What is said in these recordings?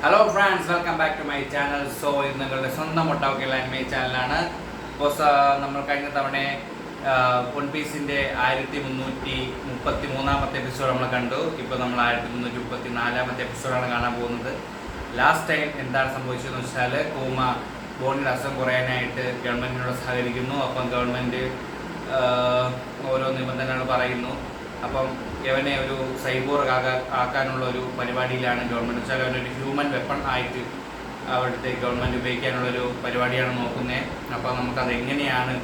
Hello friends, welcome back to my channel. So ഇത് നിങ്ങളുടെ സ്വന്തം ഒട്ടാവക്കൽ ആനിമേ ചാനലാണ്. ഇപ്പോൾ നമ്മൾ കഴിഞ്ഞ തവണ വൺ പീസിൻ്റെ 1333 എപ്പിസോഡ് നമ്മൾ കണ്ടു. ഇപ്പോൾ നമ്മൾ 1334 എപ്പിസോഡാണ് കാണാൻ പോകുന്നത്. ലാസ്റ്റ് ടൈം എന്താണ് സംഭവിച്ചതെന്ന് വെച്ചാൽ, കൂമ ബോണിയുടെ അസുഖം കുറയാനായിട്ട് ഗവൺമെൻറ്റിനോട് സഹകരിക്കുന്നു. അപ്പം ഗവൺമെൻറ് ഓരോ നിബന്ധനകൾ പറയുന്നു. അപ്പം ഇവനെ ഒരു സൈബോർഗ് ആക്കാനുള്ള ഒരു പരിപാടിയിലാണ് ഗവൺമെൻറ്. വെച്ചാൽ അവനൊരു ഹ്യൂമൻ വെപ്പൺ ആയിട്ട് അവിടുത്തെ ഗവൺമെൻറ് ഉപയോഗിക്കാനുള്ളൊരു പരിപാടിയാണ് നോക്കുന്നത്. അപ്പോൾ നമുക്കതെങ്ങനെയാണ്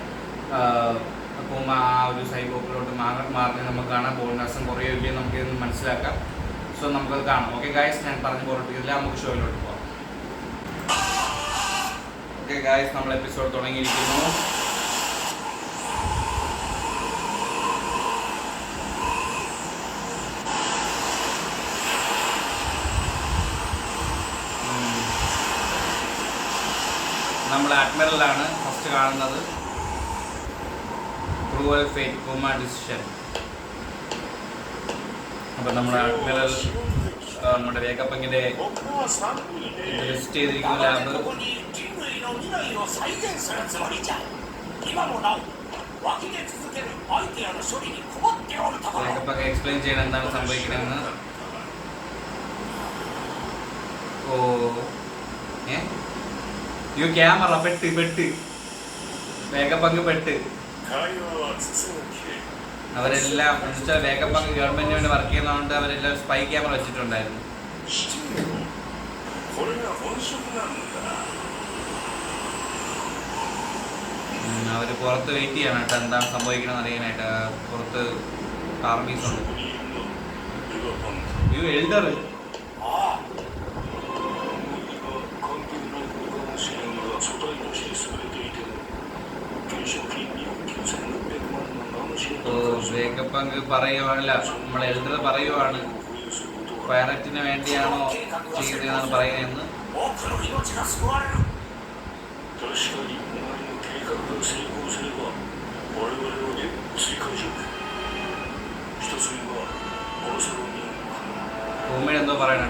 കൂമ ആ ഒരു സൈബോർഗിലോട്ട് മാറുന്നത് നമുക്ക് കാണാം. ബോണസും കുറയോ ഇല്ലയോ നമുക്കിതൊന്ന് മനസ്സിലാക്കാം. സോ നമുക്കത് കാണാം. ഓക്കെ ഗായ്സ്, ഞാൻ പറഞ്ഞു പോയിട്ടില്ല, നമുക്ക് ഷോയിലോട്ട് പോകാം. ഓക്കെ ഗായ്സ്, നമ്മൾ എപ്പിസോഡ് തുടങ്ങിയിരിക്കുന്നു. നമ്മൾ അഡ്മിറലാണ് ഫസ്റ്റ് കാണുന്നത്. ക്രൂവൽ ഫേറ്റ്, കൂമ ഡിസിഷൻ. അപ്പം നമ്മുടെ അഡ്മിറൽ നമ്മുടെ വേഗപ്പങ്ങിൻ്റെ ലിസ്റ്റ് ചെയ്തിരിക്കുന്ന ലാബ്. വേഗപ്പങ്ങ് എക്സ്പ്ലെയിൻ ചെയ്യണം എന്താണ് സംഭവിക്കണമെന്ന്. ഓ യു ക്യാമറ പെട്ട് വേഗപ്പങ്ക് പെട്ട്. അവരെല്ലാം എന്നുവെച്ചാൽ വേഗപ്പങ്ക് ഗവൺമെന്റിന് വേണ്ടി വർക്ക് ചെയ്യുന്നതുകൊണ്ട് അവരെല്ലാം സ്പൈ ക്യാമറ വെച്ചിട്ടുണ്ടായിരുന്നു. അവര് പുറത്ത് വെയിറ്റ് ചെയ്യണം കേട്ടോ, എന്താണ് സംഭവിക്കണമെന്ന് അറിയാനായിട്ട്. പുറത്ത് ആർമീസ് ഉണ്ട്. യു എൽഡർ വേഗപ്പങ്ക് പറയുവാണല്ല, നമ്മൾ എൽഡർ പറയുവാണ് പൈററ്റിന് വേണ്ടിയാണോ ചെയ്യുന്നതെന്നാണ് പറയുന്നതെന്ന്. ഭൂമിയുടെ എന്തോ പറയണ.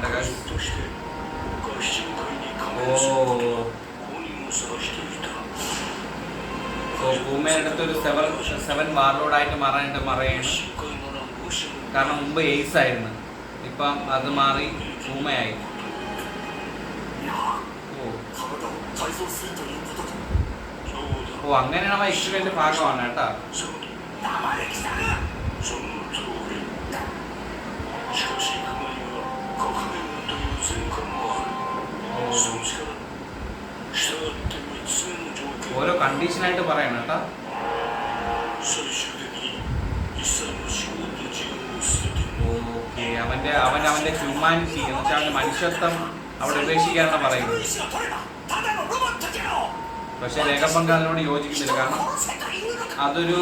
ഭൂമിയുടെ അടുത്തൊരു 7 വാർലോഡായിട്ട് മാറാനായിട്ട് പറയാണ്. കാരണം മുമ്പ് എയ്സ് ആയിരുന്നു, ഇപ്പം അത് മാറി ഭൂമയായി. ഓ അങ്ങനെയാണ് അവ എക്സ്പീരിയൻസിന്റെ ഭാഗമാണ് കേട്ടാ. ഓരോ കണ്ടീഷനായിട്ട് പറയണം കേട്ടാ. ഓക്കെ, അവന്റെ ഹ്യൂമാനിറ്റി എന്ന് വെച്ചാൽ അവന്റെ മനുഷ്യത്വം അവിടെ ഉപേക്ഷിക്കാനാണ് പറയുന്നത്. പക്ഷെ വേഗപ്പങ്ക് അതിനോട് യോജിക്കുന്നില്ല. കാരണം അതൊരു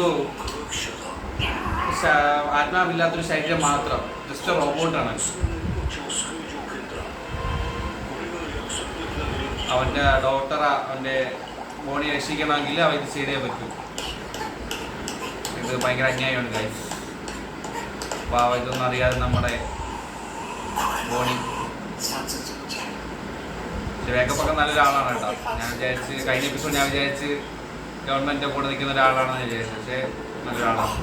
ആത്മാവില്ലാത്തൊരു ശരീരം മാത്രം, ജസ്റ്റ് റോബോട്ടാണ്. അവന്റെ ഡോക്ടർ അവന്റെ ബോണി രക്ഷിക്കണമെങ്കിൽ അവ ഇത് ചെയ്തേ പറ്റൂ. ഇത് ഭയങ്കര അന്യായമാണ് ഗൈസ്. അപ്പോൾ ഇതൊന്നും അറിയാതെ നമ്മുടെ ബോണി വേഗപ്പൊക്കെ നല്ലൊരാളാണ് കേട്ടോ. ഞാൻ വിചാരിച്ച് കഴിഞ്ഞ എപ്പിസോഡ് ഞാൻ വിചാരിച്ച് ഗവൺമെൻറ്റിൻ്റെ കൂടെ നിൽക്കുന്ന ഒരാളാണെന്ന് വിചാരിച്ചു. പക്ഷേ നല്ലൊരാളാണ്.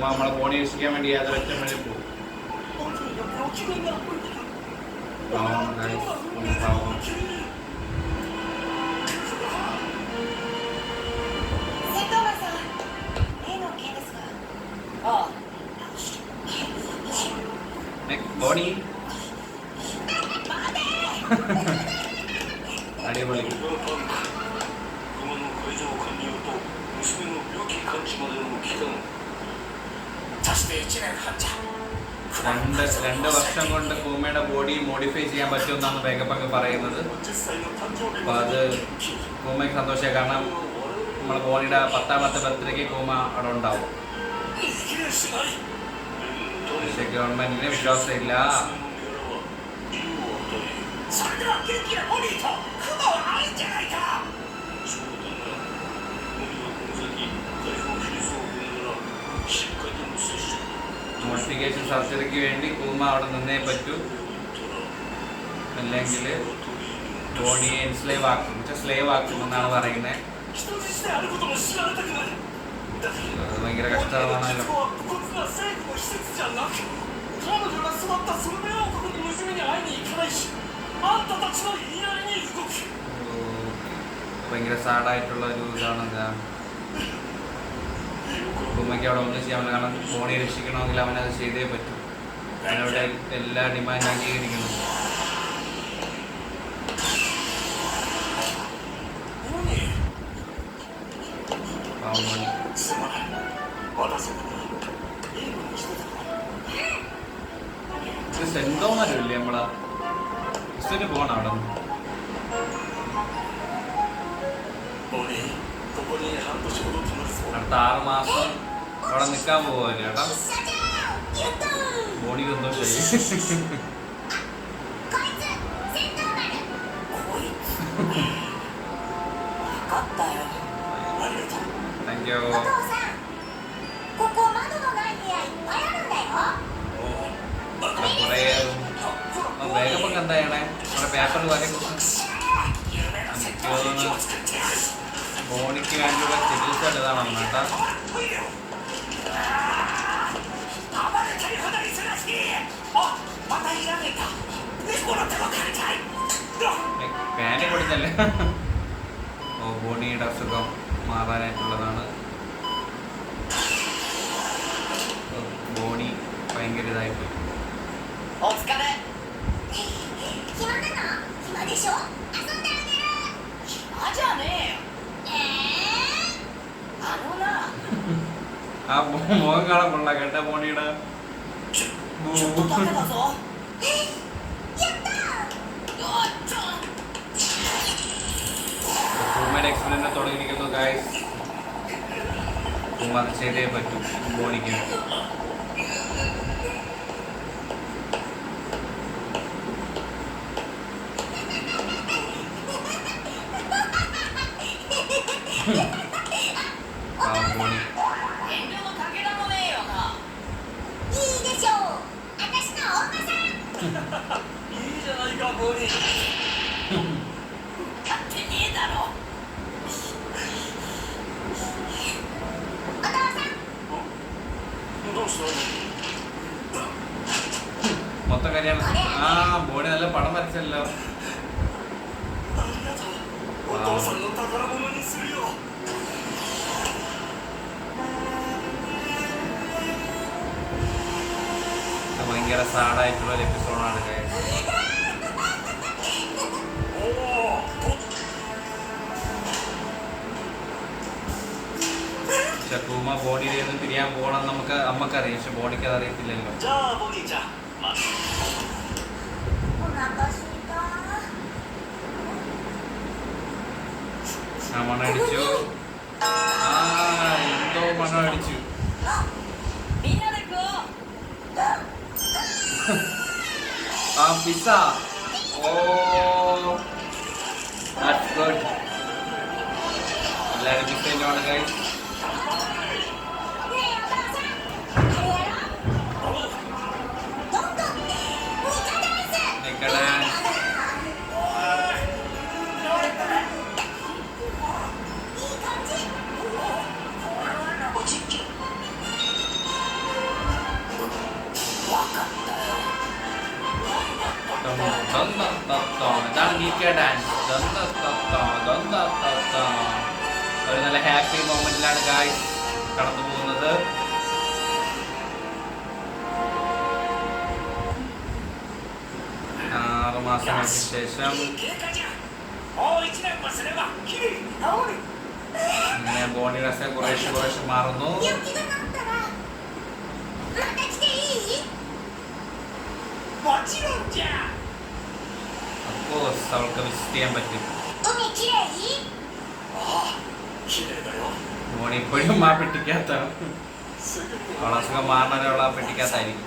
നമ്മളെ ബോണി രക്ഷിക്കാൻ വേണ്ടി യാതൊരൊറ്റ വഴി പോകും. ബോണി അടിപൊളി. രണ്ട് വർഷം കൊണ്ട് കൂമയുടെ ബോഡി മോഡിഫൈ ചെയ്യാൻ പറ്റുമെന്നാണ് വേഗപ്പങ്ക് പറയുന്നത്. അപ്പോൾ അത് കൂമയ്ക്ക് സന്തോഷമായി. കാരണം നമ്മളെ ബോഡിയുടെ 10ാമത്തെ ബർത്ത്ഡേക്ക് കൂമ അവിടെ ഉണ്ടാവും. പക്ഷെ ഗവൺമെന്റിന് വിശ്വാസമില്ല. ഇൻവെസ്റ്റിഗേഷൻ സർജറിക്ക് വേണ്ടി കൂമ അവിടെ നിന്നേ പറ്റൂ, അല്ലെങ്കിൽ ബോണിയെ സ്ലേവ് ആക്കും, സ്ലേവ് ആക്കും എന്നാണ് പറയുന്നത്. അത് ഭയങ്കര കഷ്ടമാണല്ലോ. ഭയങ്കര സാഡായിട്ടുള്ള ഒരു ഇതാണ്. ഉമ്മയ്ക്ക് അവിടെ ഒന്നും ചെയ്യാൻ പറ്റില്ല, കാരണം ബോണിയെ രക്ഷിക്കണമെങ്കിൽ അവനത് ചെയ്തേ പറ്റൂ. അവനവിടെ എല്ലാ ഡിമാൻഡ് അംഗീകരിക്കുന്നു. സെന്തോമാരില്ലേ നമ്മളാ ഇഷ്ടത്തിന് പോകണം അവിടെ നിന്ന്. അടുത്ത 6 മാസം അവിടെ നിൽക്കാൻ പോവാല്ലേ ചേട്ടാ. ബോണിക്ക് സന്തോഷമായി. Thank you. കുറേ വേഗപ്പൊക്കെ എന്താ ചെയ്യണേ, നമ്മുടെ പേപ്പറിൽ വരെ ബോണിക്ക് വേണ്ടിയുള്ള ചികിത്സ ഇതാണ് കേട്ടാ. പാനി കൊടുത്തല്ലേ. ഓ ബോണിയുടെ അസുഖം മാറാനായിട്ടുള്ളതാണ്. ബോണി ഭയങ്കര ഇതായിപ്പോയി. ആ മുഖം കാണാൻ കൊള്ള കേട്ട ബോണിയുടെ. കൂമയുടെ എക്സ്പെരിമെന്റ് തുടങ്ങിയിരിക്കുന്നു ഗൈസ്. കൂമ അത് ചെയ്തേ പറ്റൂ ബോണിക്ക്. ബോണി മൊത്തം കല്യാണം. ആ ബോണി നല്ല പടം വരച്ചല്ലോ. ഭയങ്കര സാഡായിട്ടുള്ള ഒരു എപ്പിസോഡാണ്. കൂമ ബോഡിയിൽ നിന്ന് തിരിയാൻ പോകണം നമുക്കറിയാം, പക്ഷെ ബോഡിക്ക് അത് അറിയത്തില്ലല്ലോ. മണടിച്ചു. എന്തോ മണടിച്ചു. ആ പിസ്സ. Oh that's good. എല്ലാവരും പിസ്സയിലാണ് ഗൈസ്. ഒരു നല്ല ഹാപ്പി മൊമെന്റിലാണ് ഗായ്സ് കടന്നു പോകുന്നത്. മാസങ്ങൾക്ക് ശേഷം ഇങ്ങനെ ബോഡി ഡ്രസ് കുറേശ്ശെ മാറുന്നു. അഫ്കോഴ്സ് അവൾക്ക് വിസിറ്റ് ചെയ്യാൻ പറ്റും. ബോണി ഇപ്പോഴും ആ പെട്ടിക്കാത്ത അവളെ അസുഖം മാറണവരെ അവൾ ആ പെട്ടിക്കാത്തായിരിക്കും.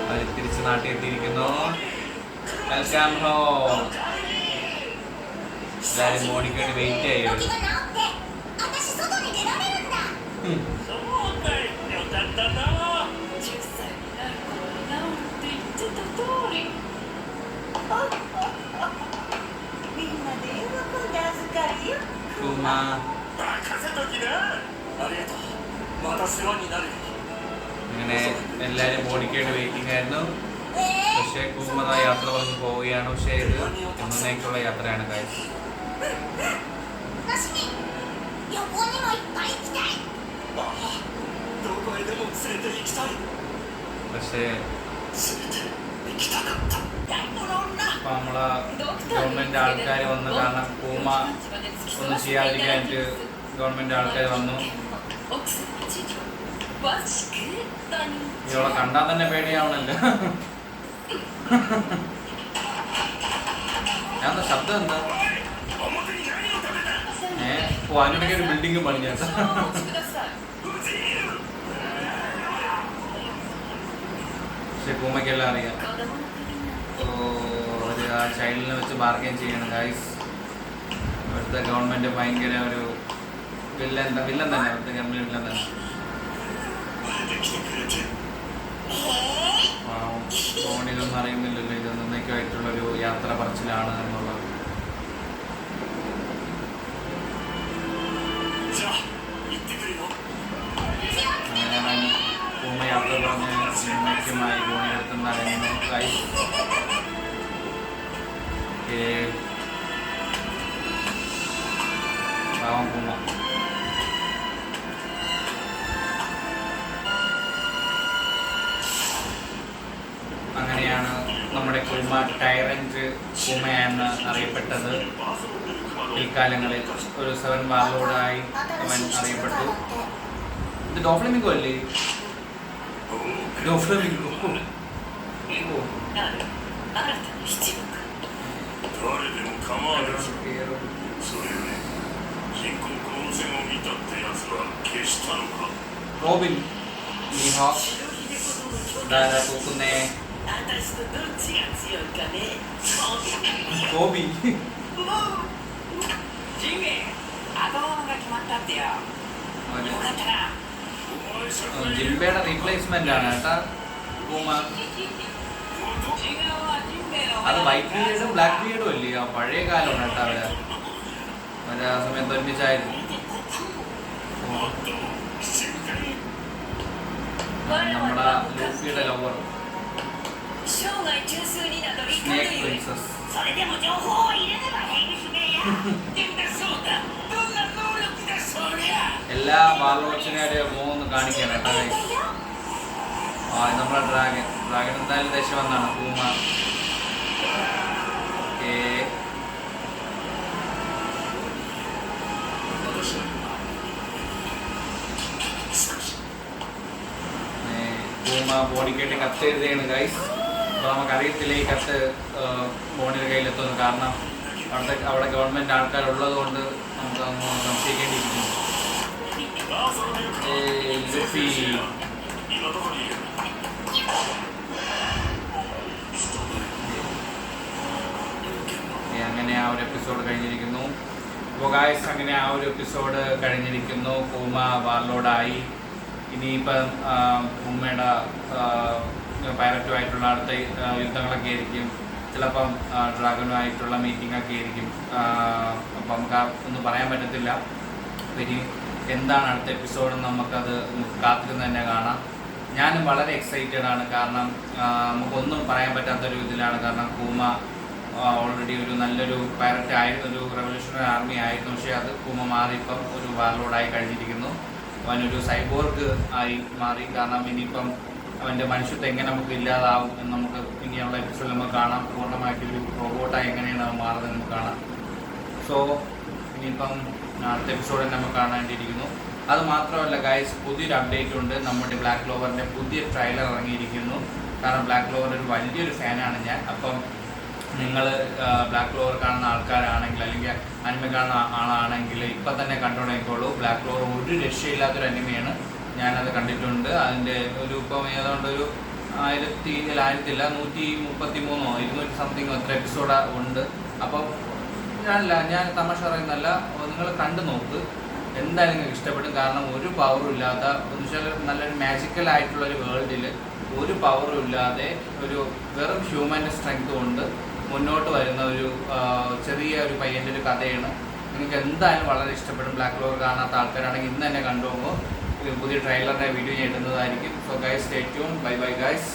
അവർ തിരിച്ച് നാട്ടിൽ എത്തിയിരിക്കുന്നു. Welcome home. എല്ലാവരും ബോണിക്ക് വേണ്ടി വെയിറ്റ് ചെയ്യുന്നു. Kuma. അങ്ങനെ എല്ലാവരും ബോഡിക്കായിട്ട് വെയിറ്റിംഗ് ആയിരുന്നു. പക്ഷേ കുമ്മ യാത്ര വന്ന് പോവുകയാണ്. പക്ഷേ ഇത് എന്നേക്കുള്ള യാത്രയാണ് കാര്യം. പക്ഷേ ഇപ്പം നമ്മളെ ഗവൺമെൻറ് ആൾക്കാർ വന്ന്, കാരണം കൂമ ഒന്നും ചെയ്യാതിരിക്കാനായിട്ട് ഗവൺമെൻറ് ആൾക്കാർ വന്നു. ഇവളെ കണ്ടാൽ തന്നെ പേടിയാവണല്ലോ. ഞാൻ ശബ്ദം എന്താ? അതിനിടയ്ക്ക് ഒരു ബിൽഡിംഗ് പണിഞ്ഞ. പക്ഷെ കൂമയ്ക്കെല്ലാം അറിയാം. ഒരു ആ ചൈൽഡിനെ വെച്ച് ബാർഗെയിൻ ചെയ്യണം ഗൈസ്. ഇവിടുത്തെ ഗവൺമെൻറ് ഭയങ്കര ഒരു വില്ലൻ തന്നെ. ഇവിടുത്തെ ഗവൺമെൻറ് വില്ലൻ തന്നെ. ഫോണിലൊന്നും അറിയുന്നില്ലല്ലോ ഇത് എന്നേക്കുമായിട്ടുള്ളൊരു യാത്ര പറച്ചിലാണ് എന്നുള്ളത്. അങ്ങനെ പൂമ യാത്ര പറഞ്ഞ് സിനിമയ്ക്കുമായി ഫോണിലെടുത്തെന്ന് അറിയുന്നു. പാവം പൂമ. അങ്ങനെയാണ് നമ്മുടെ കൂമ ടൈറന്റ് കൂമയെന്ന് അറിയപ്പെട്ടത്. പിൽക്കാലങ്ങളിൽ ഒരു 7 വാർലോഡായി അവൻ അറിയപ്പെട്ടു. ഇത് ഡോഫ്ലമിംഗോ അല്ലേ? ഡോഫ്ലമിംഗോ. റോബിൻ തൂക്കുന്നേ കോബി. ജിംബയുടെ റീപ്ലേസ്മെന്റ് ആണ് കേട്ടാ പൂമ. അത് വൈറ്റ് ബിയർഡും ബ്ലാക്ക് ബിയർഡും അല്ലേ? ആ പഴയ കാലമാണ് കേട്ടോ. അവര് ആ സമയത്ത് ഒരുമിച്ചായിരുന്നു. നമ്മുടെ ലൂഫിയുടെ ലവർ സ്നേക്ക് പ്രിൻസസ്. എല്ലാ വാർലോഡ്സിനെയും മൂന്ന് കാണിക്കാൻ കേട്ടോ. നമ്മളെ ഡ്രാഗൺ എന്തായാലും ദേശം വന്നാണ് പൂമ. പൂമ ബോഡിക്കായിട്ട് കത്ത് എഴുതുകയാണ് ഗൈസ്. അപ്പോൾ നമുക്കറിയത്തില്ല ഈ കത്ത് ബോണിയുടെ കയ്യിലെത്തുന്നു. കാരണം അവിടെ ഗവൺമെൻറ് ആൾക്കാരുള്ളത് കൊണ്ട് നമുക്ക് സംശയിക്കേണ്ടിയിരിക്കുന്നു. അങ്ങനെ ആ ഒരു എപ്പിസോഡ് കഴിഞ്ഞിരിക്കുന്നു. അപ്പോൾ ഗായ്സ് അങ്ങനെ ആ ഒരു എപ്പിസോഡ് കഴിഞ്ഞിരിക്കുന്നു. കൂമ വാർലോഡായി. ഇനിയിപ്പം കൂമയുടെ പൈററ്റുമായിട്ടുള്ള അടുത്ത യുദ്ധങ്ങളൊക്കെ ആയിരിക്കും. ചിലപ്പം ഡ്രാഗനുമായിട്ടുള്ള മീറ്റിംഗ് ഒക്കെ ആയിരിക്കും. അപ്പം നമുക്ക് ഒന്നും പറയാൻ പറ്റത്തില്ല. ഇനി എന്താണ് അടുത്ത എപ്പിസോഡ് നമുക്കത് കാത്തിരുന്ന് തന്നെ കാണാം. ഞാനും വളരെ എക്സൈറ്റഡ് ആണ്. കാരണം നമുക്കൊന്നും പറയാൻ പറ്റാത്തൊരു ഇതിലാണ്. കാരണം കൂമ ഓൾറെഡി ഒരു നല്ലൊരു പൈററ്റ് ആയിരുന്നു, ഒരു റെവല്യൂഷണറി ആർമി ആയിരുന്നു. പക്ഷേ അത് കൂമ മാറി ഇപ്പം ഒരു വാർലോഡായി കഴിഞ്ഞിരിക്കുന്നു. അവനൊരു സൈബോർഗ് ആയി മാറി. കാരണം ഇനിയിപ്പം അവൻ്റെ മനുഷ്യത്വം എങ്ങനെ നമുക്ക് ഇല്ലാതാവും എന്ന് നമുക്ക് ഇനിയുള്ള എപ്പിസോഡിൽ നമുക്ക് കാണാം. പൂർണ്ണമായിട്ടൊരു റോബോട്ടായി എങ്ങനെയാണ് അവൻ മാറുന്നത് നമുക്ക് കാണാം. സോ ഇനിയിപ്പം അടുത്ത എപ്പിസോഡ് തന്നെ നമുക്ക് കാണേണ്ടിയിരിക്കുന്നു. അത് മാത്രമല്ല ഗൈസ്, പുതിയൊരു അപ്ഡേറ്റ് ഉണ്ട്. നമ്മുടെ ബ്ലാക്ക് ക്ലോവറിൻ്റെ പുതിയ ട്രെയിലർ ഇറങ്ങിയിരിക്കുന്നു. കാരണം ബ്ലാക്ക് ക്ലോവറിൻ്റെ ഒരു വലിയൊരു ഫാനാണ് ഞാൻ. അപ്പം നിങ്ങൾ ബ്ലാക്ക് ക്ലോവർ കാണുന്ന ആൾക്കാരാണെങ്കിൽ അല്ലെങ്കിൽ അനിമ കാണുന്ന ആളാണെങ്കിൽ ഇപ്പം തന്നെ കണ്ടുകൊണ്ടിരിക്കുള്ളൂ. ബ്ലാക്ക് ക്ലോവർ ഒരു രക്ഷയില്ലാത്തൊരു അനിമയാണ്. ഞാനത് കണ്ടിട്ടുണ്ട്. അതിൻ്റെ ഒരു ഇപ്പം ഏതാണ്ട് ഒരു 133 200 സംതിങ് അത്ര എപ്പിസോഡ് ഉണ്ട്. അപ്പം ഞാൻ തമാശ പറയുന്നല്ല, നിങ്ങൾ കണ്ടു നോക്ക്. എന്തായാലും നിങ്ങൾക്ക് ഇഷ്ടപ്പെടും. കാരണം ഒരു പവറും ഇല്ലാത്ത എന്ന് വെച്ചാൽ നല്ലൊരു മാജിക്കൽ ആയിട്ടുള്ളൊരു വേൾഡിൽ ഒരു പവറും ഇല്ലാതെ ഒരു വെറും ഹ്യൂമൻ്റെ സ്ട്രെങ്ത് കൊണ്ട് മുന്നോട്ട് വരുന്ന ഒരു ചെറിയ ഒരു പയ്യൻ്റെ ഒരു കഥയാണ്. നിങ്ങൾക്ക് എന്തായാലും വളരെ ഇഷ്ടപ്പെടും. ബ്ലാക്ക് ക്ലോവർ കാണാത്ത ആൾക്കാരാണെങ്കിൽ ഇന്ന് തന്നെ കണ്ടുപോകുമ്പോൾ പുതിയ ട്രെയിലറിൻ്റെ വീഡിയോ ഞാൻ ഇടുന്നതായിരിക്കും. So guys stay tune. Bye bye guys.